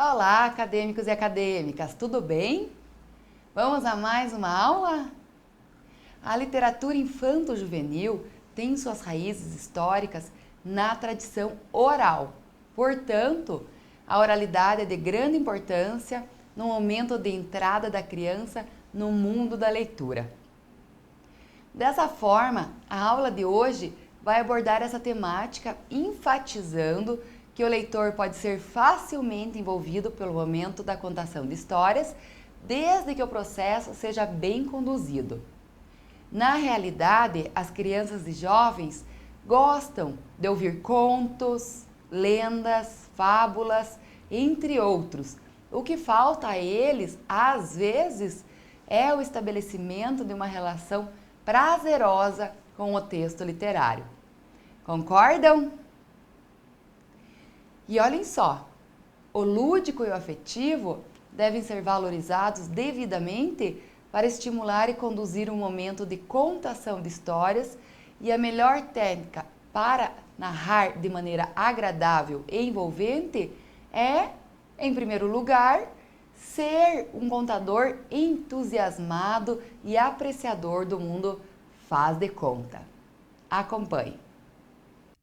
Olá, acadêmicos e acadêmicas, tudo bem? Vamos a mais uma aula? A literatura infanto-juvenil tem suas raízes históricas na tradição oral. Portanto, a oralidade é de grande importância no momento de entrada da criança no mundo da leitura. Dessa forma, a aula de hoje vai abordar essa temática enfatizando que o leitor pode ser facilmente envolvido pelo momento da contação de histórias, desde que o processo seja bem conduzido. Na realidade, as crianças e jovens gostam de ouvir contos, lendas, fábulas, entre outros. O que falta a eles, às vezes, é o estabelecimento de uma relação prazerosa com o texto literário. Concordam? E olhem só, o lúdico e o afetivo devem ser valorizados devidamente para estimular e conduzir um momento de contação de histórias, e a melhor técnica para narrar de maneira agradável e envolvente é, em primeiro lugar, ser um contador entusiasmado e apreciador do mundo faz de conta. Acompanhe.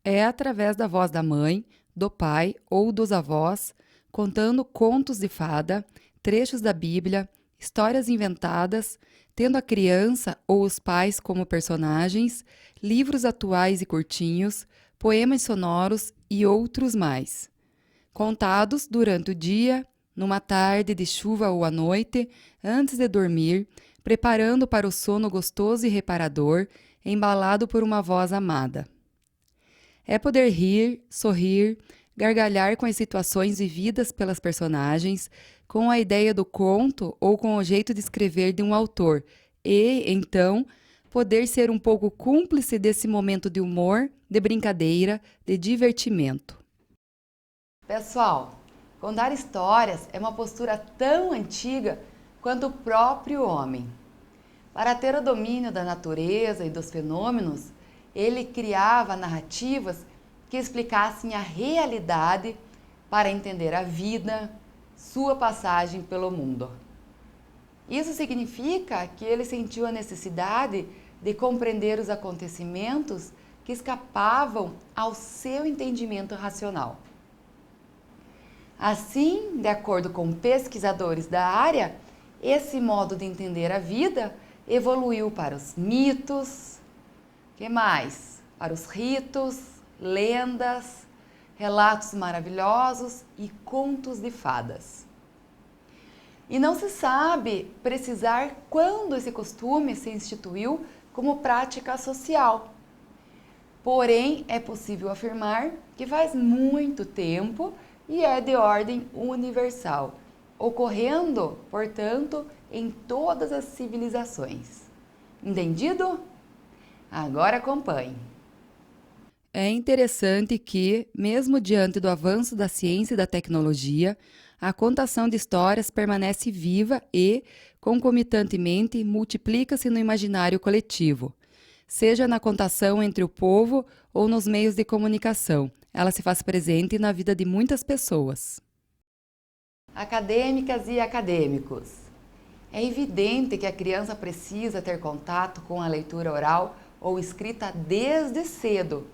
É através da voz da mãe, do pai ou dos avós, contando contos de fada, trechos da Bíblia, histórias inventadas, tendo a criança ou os pais como personagens, livros atuais e curtinhos, poemas sonoros e outros mais. Contados durante o dia, numa tarde de chuva ou à noite, antes de dormir, preparando para o sono gostoso e reparador, embalado por uma voz amada. É poder rir, sorrir, gargalhar com as situações vividas pelas personagens, com a ideia do conto ou com o jeito de escrever de um autor, e, então, poder ser um pouco cúmplice desse momento de humor, de brincadeira, de divertimento. Pessoal, contar histórias é uma postura tão antiga quanto o próprio homem. Para ter o domínio da natureza e dos fenômenos, ele criava narrativas que explicassem a realidade para entender a vida, sua passagem pelo mundo. Isso significa que ele sentiu a necessidade de compreender os acontecimentos que escapavam ao seu entendimento racional. Assim, de acordo com pesquisadores da área, esse modo de entender a vida evoluiu para os mitos, que mais? Para os ritos, lendas, relatos maravilhosos e contos de fadas. E não se sabe precisar quando esse costume se instituiu como prática social. Porém, é possível afirmar que faz muito tempo e é de ordem universal, ocorrendo, portanto, em todas as civilizações. Entendido? Agora acompanhe. É interessante que, mesmo diante do avanço da ciência e da tecnologia, a contação de histórias permanece viva e, concomitantemente, multiplica-se no imaginário coletivo. Seja na contação entre o povo ou nos meios de comunicação, ela se faz presente na vida de muitas pessoas. Acadêmicas e acadêmicos, é evidente que a criança precisa ter contato com a leitura oral ou escrita desde cedo,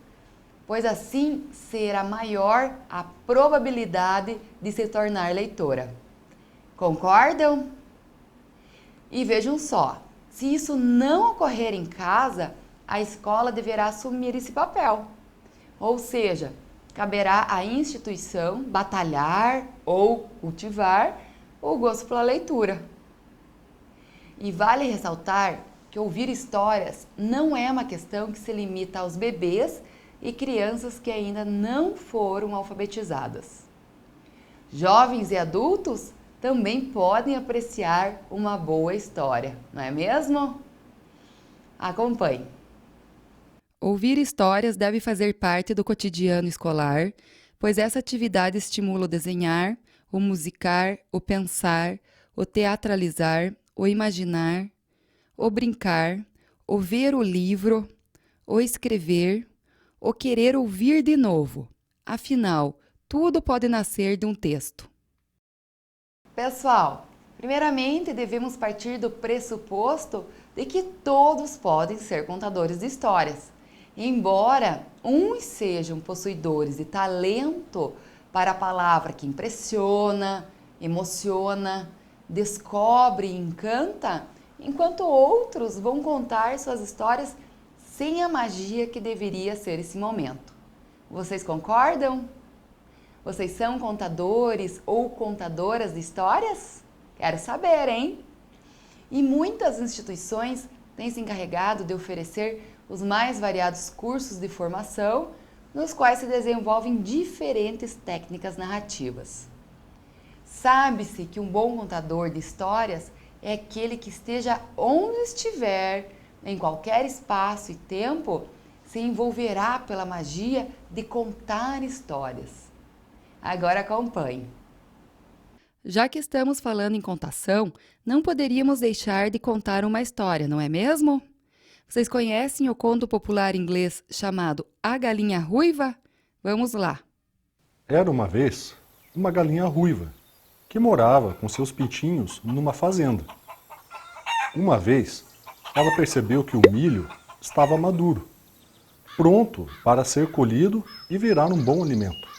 pois assim será maior a probabilidade de se tornar leitora. Concordam? E vejam só, se isso não ocorrer em casa, a escola deverá assumir esse papel. Ou seja, caberá à instituição batalhar ou cultivar o gosto pela leitura. E vale ressaltar que ouvir histórias não é uma questão que se limita aos bebês e crianças que ainda não foram alfabetizadas. Jovens e adultos também podem apreciar uma boa história, não é mesmo? Acompanhe. Ouvir histórias deve fazer parte do cotidiano escolar, pois essa atividade estimula o desenhar, o musicar, o pensar, o teatralizar, o imaginar, o brincar, o ver o livro, o escrever, o querer ouvir de novo. Afinal, tudo pode nascer de um texto. Pessoal, primeiramente devemos partir do pressuposto de que todos podem ser contadores de histórias. Embora uns sejam possuidores de talento para a palavra que impressiona, emociona, descobre e encanta, enquanto outros vão contar suas histórias sem a magia que deveria ser esse momento. Vocês concordam? Vocês são contadores ou contadoras de histórias? Quero saber, hein? E muitas instituições têm se encarregado de oferecer os mais variados cursos de formação, nos quais se desenvolvem diferentes técnicas narrativas. Sabe-se que um bom contador de histórias é aquele que esteja onde estiver, em qualquer espaço e tempo, se envolverá pela magia de contar histórias. Agora acompanhe. Já que estamos falando em contação, não poderíamos deixar de contar uma história, não é mesmo? Vocês conhecem o conto popular inglês chamado A Galinha Ruiva? Vamos lá. Era uma vez uma galinha ruiva que morava com seus pintinhos numa fazenda. Uma vez, ela percebeu que o milho estava maduro, pronto para ser colhido e virar um bom alimento.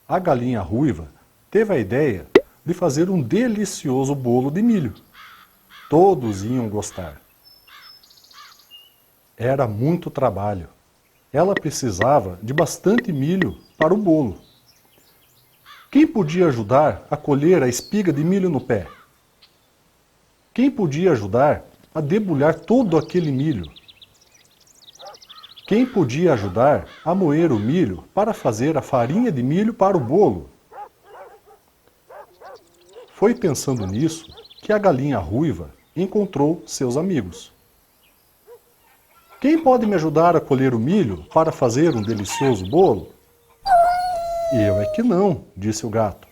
A galinha ruiva teve a ideia de fazer um delicioso bolo de milho. Todos iam gostar. Era muito trabalho. Ela precisava de bastante milho para o bolo. Quem podia ajudar a colher a espiga de milho no pé? Quem podia ajudar a debulhar todo aquele milho? Quem podia ajudar a moer o milho para fazer a farinha de milho para o bolo? Foi pensando nisso que a galinha ruiva encontrou seus amigos. Quem pode me ajudar a colher o milho para fazer um delicioso bolo? Eu é que não, disse o gato.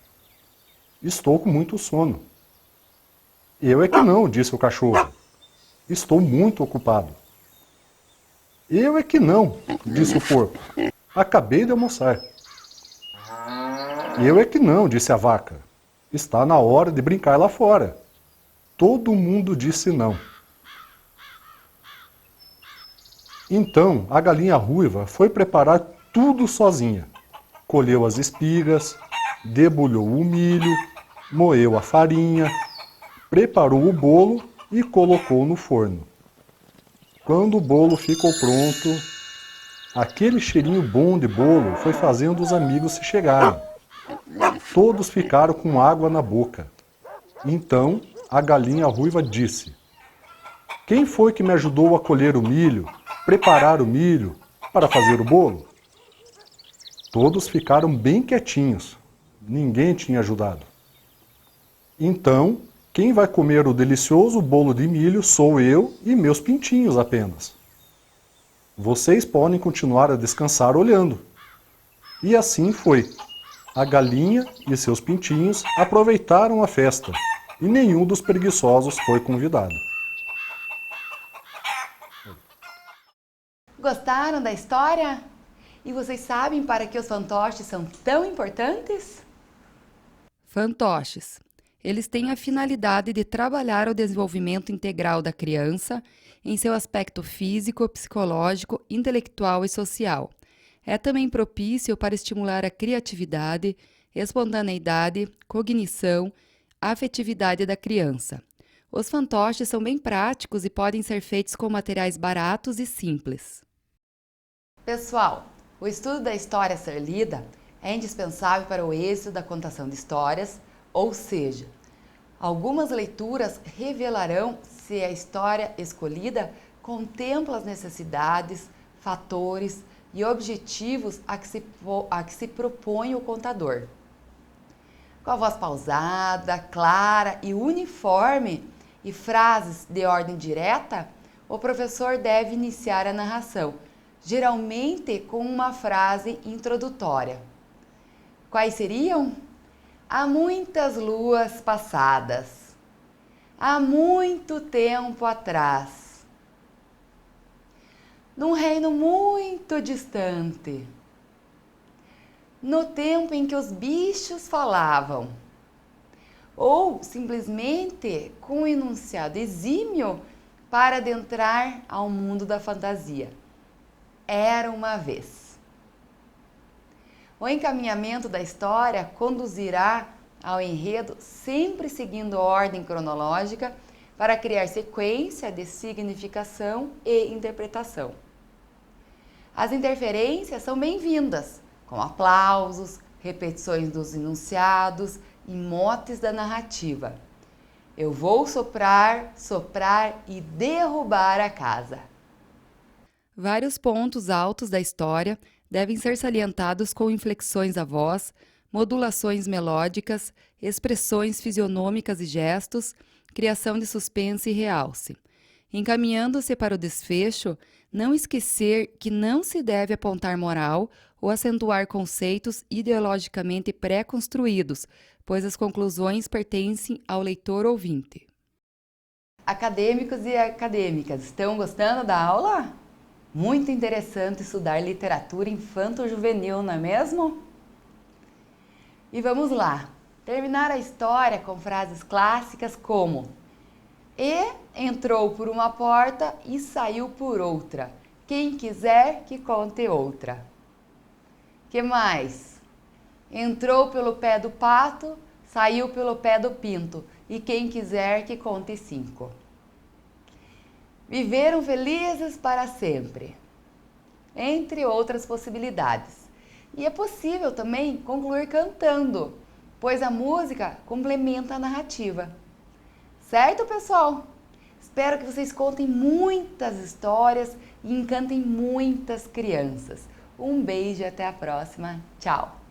Estou com muito sono. Eu é que não, disse o cachorro. Estou muito ocupado. Eu é que não, disse o porco. Acabei de almoçar. Eu é que não, disse a vaca. Está na hora de brincar lá fora. Todo mundo disse não. Então a galinha ruiva foi preparar tudo sozinha. Colheu as espigas, debulhou o milho, moeu a farinha, preparou o bolo e colocou no forno. Quando o bolo ficou pronto, aquele cheirinho bom de bolo foi fazendo os amigos se chegarem. Todos ficaram com água na boca. Então a galinha ruiva disse: Quem foi que me ajudou a colher o milho, preparar o milho para fazer o bolo? Todos ficaram bem quietinhos. Ninguém tinha ajudado. Então, quem vai comer o delicioso bolo de milho sou eu e meus pintinhos apenas. Vocês podem continuar a descansar olhando. E assim foi. A galinha e seus pintinhos aproveitaram a festa e nenhum dos preguiçosos foi convidado. Gostaram da história? E vocês sabem para que os fantoches são tão importantes? Fantoches. Eles têm a finalidade de trabalhar o desenvolvimento integral da criança em seu aspecto físico, psicológico, intelectual e social. É também propício para estimular a criatividade, espontaneidade, cognição, afetividade da criança. Os fantoches são bem práticos e podem ser feitos com materiais baratos e simples. Pessoal, o estudo da história a ser lida é indispensável para o êxito da contação de histórias, ou seja, algumas leituras revelarão se a história escolhida contempla as necessidades, fatores e objetivos a que se propõe o contador. Com a voz pausada, clara e uniforme e frases de ordem direta, o professor deve iniciar a narração, geralmente com uma frase introdutória. Quais seriam? Há muitas luas passadas. Há muito tempo atrás. Num reino muito distante. No tempo em que os bichos falavam. ou simplesmente com um enunciado exímio para adentrar ao mundo da fantasia. Era uma vez. O encaminhamento da história conduzirá ao enredo sempre seguindo ordem cronológica para criar sequência de significação e interpretação. As interferências são bem-vindas, com aplausos, repetições dos enunciados e motes da narrativa. Eu vou soprar, soprar e derrubar a casa. Vários pontos altos da história devem ser salientados com inflexões da voz, modulações melódicas, expressões fisionômicas e gestos, criação de suspense e realce. Encaminhando-se para o desfecho, não esquecer que não se deve apontar moral ou acentuar conceitos ideologicamente pré-construídos, pois as conclusões pertencem ao leitor ouvinte. Acadêmicos e acadêmicas, estão gostando da aula? Muito interessante estudar literatura infanto-juvenil, não é mesmo? E vamos lá, terminar a história com frases clássicas como: E entrou por uma porta e saiu por outra. Quem quiser que conte outra. Que mais? Entrou pelo pé do pato, saiu pelo pé do pinto. E quem quiser que conte 5. Viveram felizes para sempre. Entre outras possibilidades. E é possível também concluir cantando, pois a música complementa a narrativa. Certo, pessoal? Espero que vocês contem muitas histórias e encantem muitas crianças. Um beijo e até a próxima. Tchau!